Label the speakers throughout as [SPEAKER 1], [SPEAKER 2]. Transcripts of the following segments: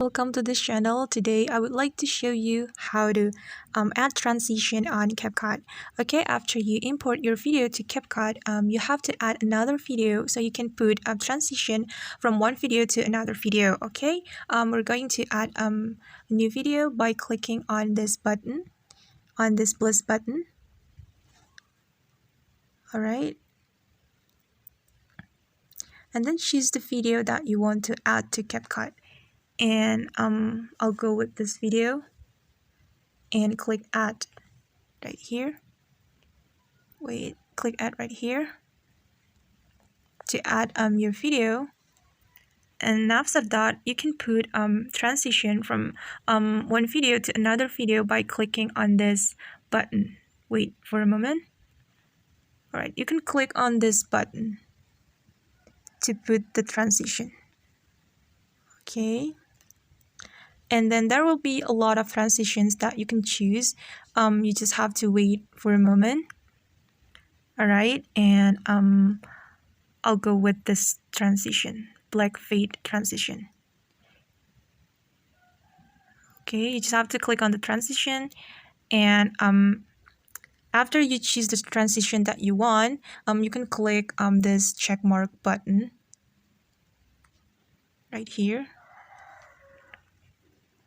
[SPEAKER 1] Welcome to this channel. Today I would like to show you how to add transition on CapCut. Okay, after you import your video to CapCut, you have to add another video so you can put a transition from one video to another video. Okay, we're going to add a new video by clicking on this button, on this plus button. All right, and then choose the video that you want to add to CapCut. And I'll go with this video and click add right here. Click add right here to add your video. And after that, you can put transition from one video to another video by clicking on this button. Wait for a moment. All right, you can click on this button to put the transition. Okay. And then there will be a lot of transitions that you can choose. You just have to wait for a moment. All right, and I'll go with this transition, black fade transition. Okay, you just have to click on the transition, and after you choose the transition that you want, you can click this check mark button right here.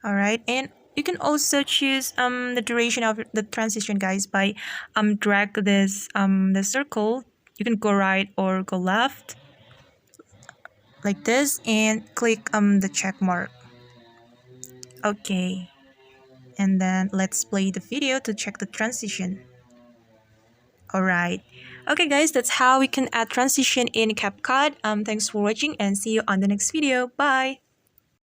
[SPEAKER 1] All right, and you can also choose the duration of the transition, guys, by drag this the circle. You can go right or go left like this and click the check mark. Okay, and then let's play the video to check the transition. All right, okay guys, that's how we can add transition in CapCut. Thanks for watching and see you on the next video. Bye.